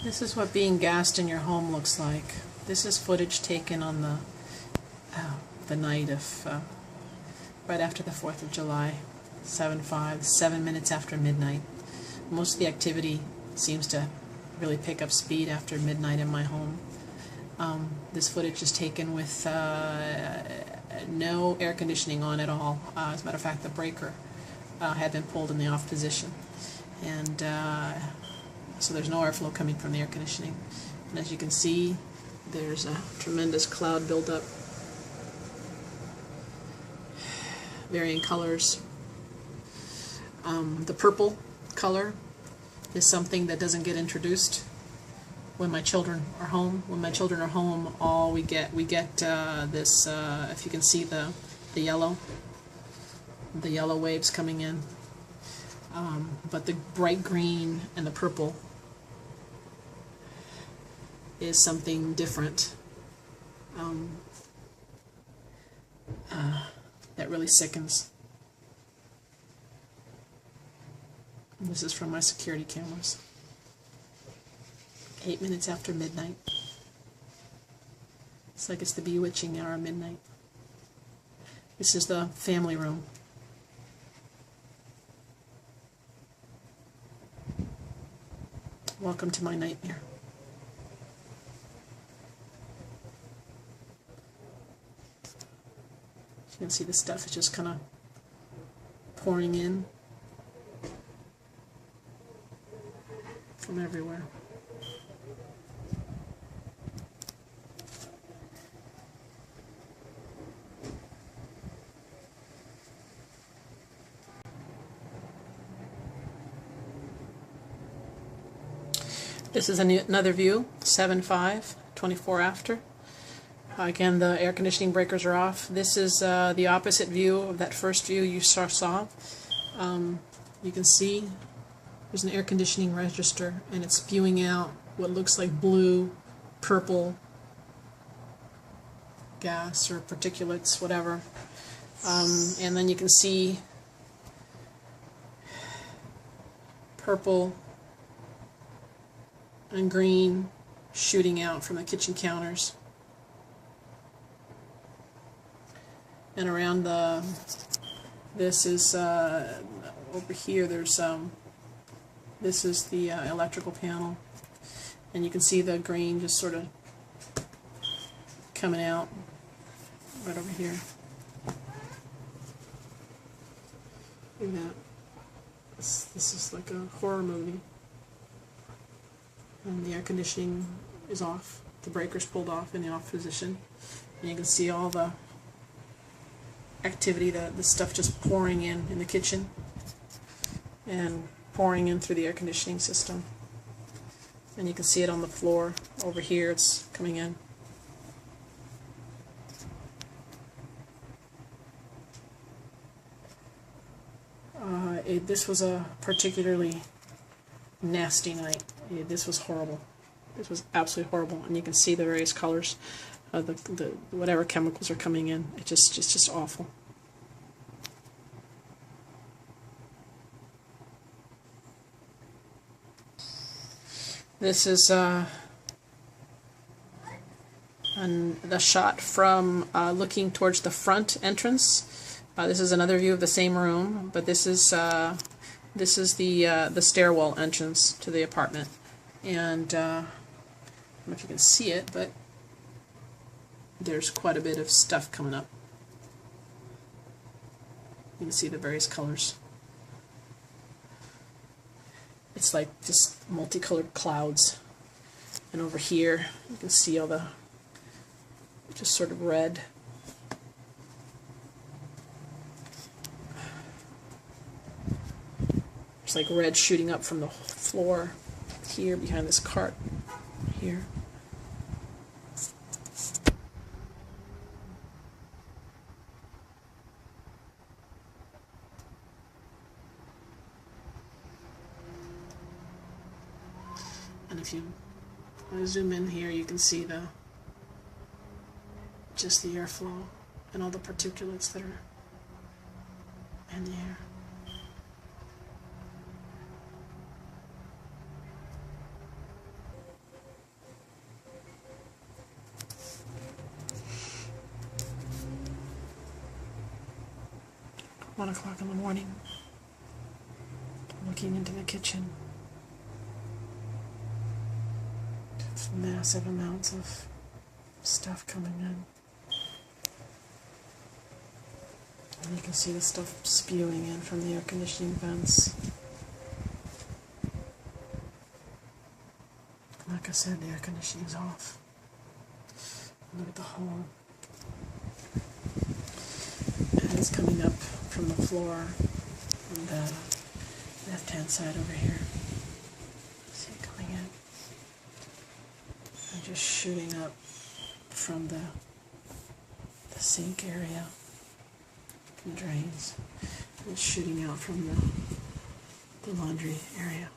This is what being gassed in your home looks like. This is footage taken on the night of, right after the 4th of July, 7:05, 7 minutes after midnight. Most of the activity seems to really pick up speed after midnight in my home. This footage is taken with no air conditioning on at all. As a matter of fact, the breaker had been pulled in the off position. And so there's no airflow coming from the air conditioning. And as you can see, there's a tremendous cloud buildup, varying colors. The purple color is something that doesn't get introduced when my children are home. When my children are home, we get this. If you can see the yellow waves coming in. But the bright green and the purple is something different that really sickens. And this is from my security cameras. 8 minutes after midnight. It's like it's the bewitching hour of midnight. This is the family room. Welcome to my nightmare. You can see the stuff is just kind of pouring in from everywhere. This is another view, 7:05, 24 after. Again, the air conditioning breakers are off. This is the opposite view of that first view you saw. You can see there's an air conditioning register, and it's spewing out what looks like blue, purple gas or particulates, whatever. And then you can see purple and green shooting out from the kitchen counters. And around this is over here, there's this is the electrical panel, and you can see the green just sort of coming out right over here. Look at that. This is like a horror movie. And the air conditioning is off. The breaker's pulled off in the off position. And you can see all the activity, the stuff just pouring in the kitchen and pouring in through the air conditioning system. And you can see it on the floor over here. It's coming in. This was a particularly nasty night. This was horrible. This was absolutely horrible, and you can see the various colors, the whatever chemicals are coming in. It's just awful. This is the shot from looking towards the front entrance. This is another view of the same room, but this is the stairwell entrance to the apartment. And I don't know if you can see it, but there's quite a bit of stuff coming up. You can see the various colors. It's like just multicolored clouds. And over here, you can see all the just sort of red. It's like red shooting up from the floor here behind this cart here. And if you zoom in here, you can see just the airflow and all the particulates that are in the air. 1 o'clock in the morning, looking into the kitchen. It's massive amounts of stuff coming in. And you can see the stuff spewing in from the air conditioning vents. Like I said, the air conditioning's off. Look at the hole. And it's coming up from the floor on the left-hand side over here. See it coming in. And just shooting up from the sink area, from the drains. And it's shooting out from the laundry area.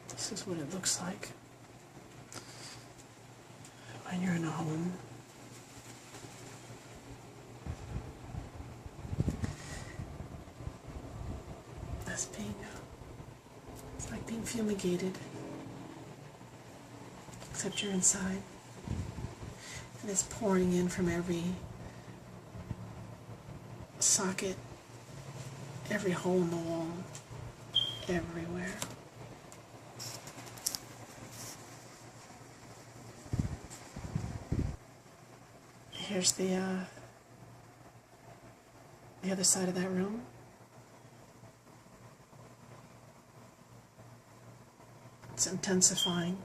This is what it looks like when you're in a home. That's it's like being fumigated, except you're inside. And it's pouring in from every socket, every hole in the wall, everywhere. Here's the other side of that room. It's intensifying.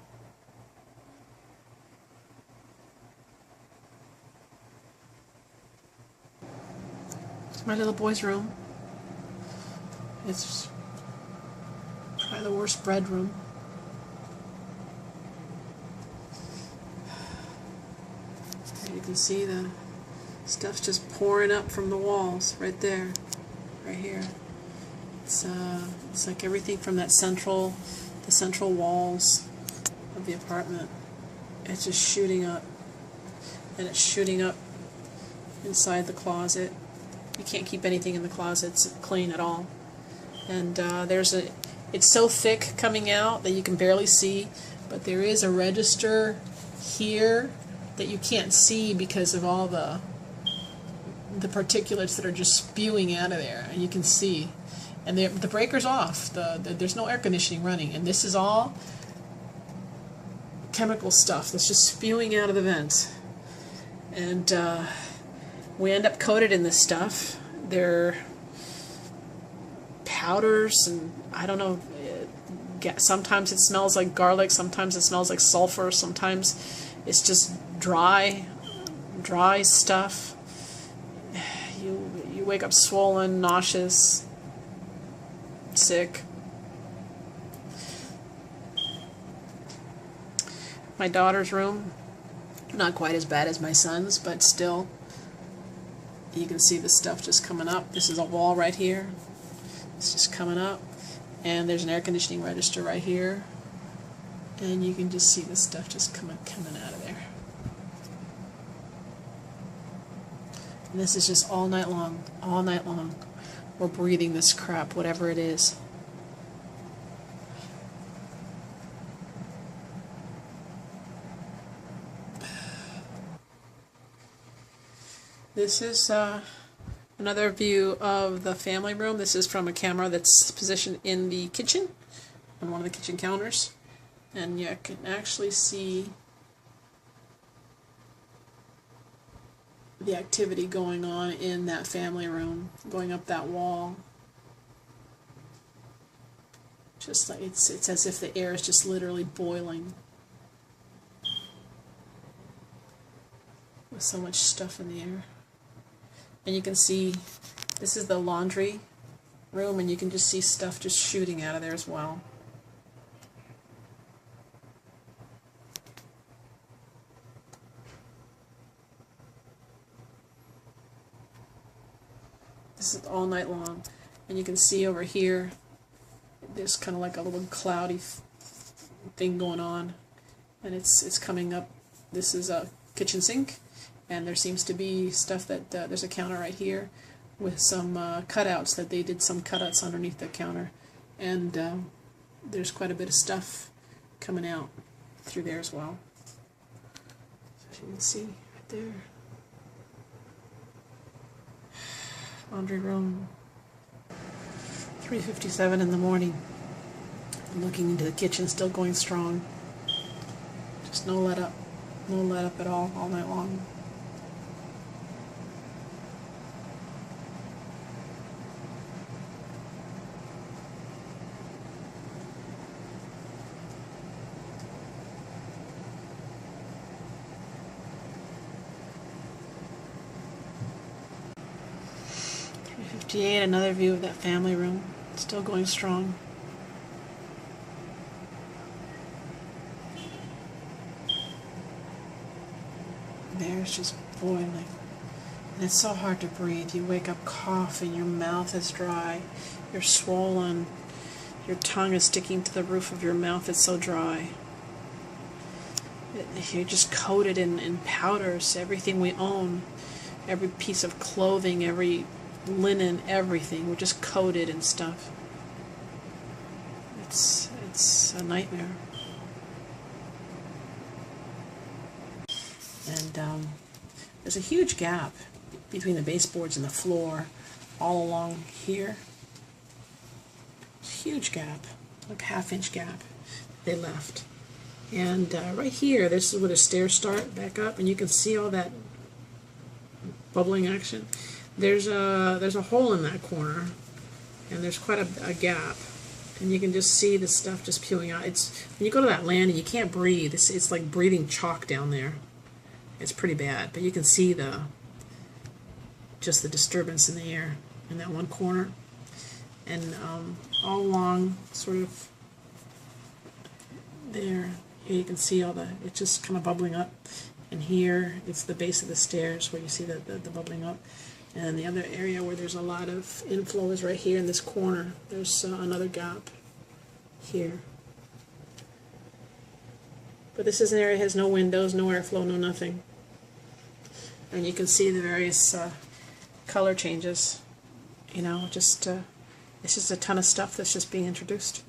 It's my little boy's room. It's probably the worst bedroom. You can see the stuff's just pouring up from the walls right there, right here. It's like everything from the central walls of the apartment. It's just shooting up, and it's shooting up inside the closet. You can't keep anything in the closets clean at all. And it's so thick coming out that you can barely see, but there is a register here that you can't see because of all the particulates that are just spewing out of there, and you can see. And the breaker's off. There's no air conditioning running, and this is all chemical stuff that's just spewing out of the vents. And we end up coated in this stuff. They're powders, and I don't know. Sometimes it smells like garlic. Sometimes it smells like sulfur. Sometimes it's just dry stuff. You wake up swollen, nauseous, sick. My daughter's room, not quite as bad as my son's, but still, you can see the stuff just coming up. This is a wall right here. It's just coming up, and there's an air conditioning register right here, and you can just see the stuff just coming out of there. And this is just all night long. All night long. We're breathing this crap, whatever it is. This is another view of the family room. This is from a camera that's positioned in the kitchen, on one of the kitchen counters. And you can actually see the activity going on in that family room, going up that wall. Just like it's as if the air is just literally boiling with so much stuff in the air. And you can see this is the laundry room, and you can just see stuff just shooting out of there as well. This is all night long, and you can see over here there's kind of like a little cloudy thing going on, and it's coming up. This is a kitchen sink, and there seems to be stuff that there's a counter right here with some cutouts that they did some cutouts underneath the counter, and there's quite a bit of stuff coming out through there as well. So as you can see right there. Laundry room. 3:57 in the morning. I'm looking into the kitchen, still going strong. Just no let up. No let up at all night long. Another view of that family room, still going strong. There's just boiling, and it's so hard to breathe. You wake up coughing, your mouth is dry, you're swollen, your tongue is sticking to the roof of your mouth, it's so dry. You're just coated in powders, everything we own, every piece of clothing, every linen, everything. We're just coated in stuff. It's a nightmare. And there's a huge gap between the baseboards and the floor all along here. Huge gap, like half-inch gap they left. And right here, this is where the stairs start back up, and you can see all that bubbling action. There's a hole in that corner, and there's quite a gap, and you can just see the stuff just peeling out. It's when you go to that landing, you can't breathe. It's like breathing chalk down there. It's pretty bad, but you can see just the disturbance in the air in that one corner, and all along, sort of there. Here you can see it's just kind of bubbling up, and here it's the base of the stairs where you see the bubbling up. And the other area where there's a lot of inflow is right here in this corner. There's another gap here. But this is an area that has no windows, no airflow, no nothing. And you can see the various color changes. You know, it's just a ton of stuff that's just being introduced.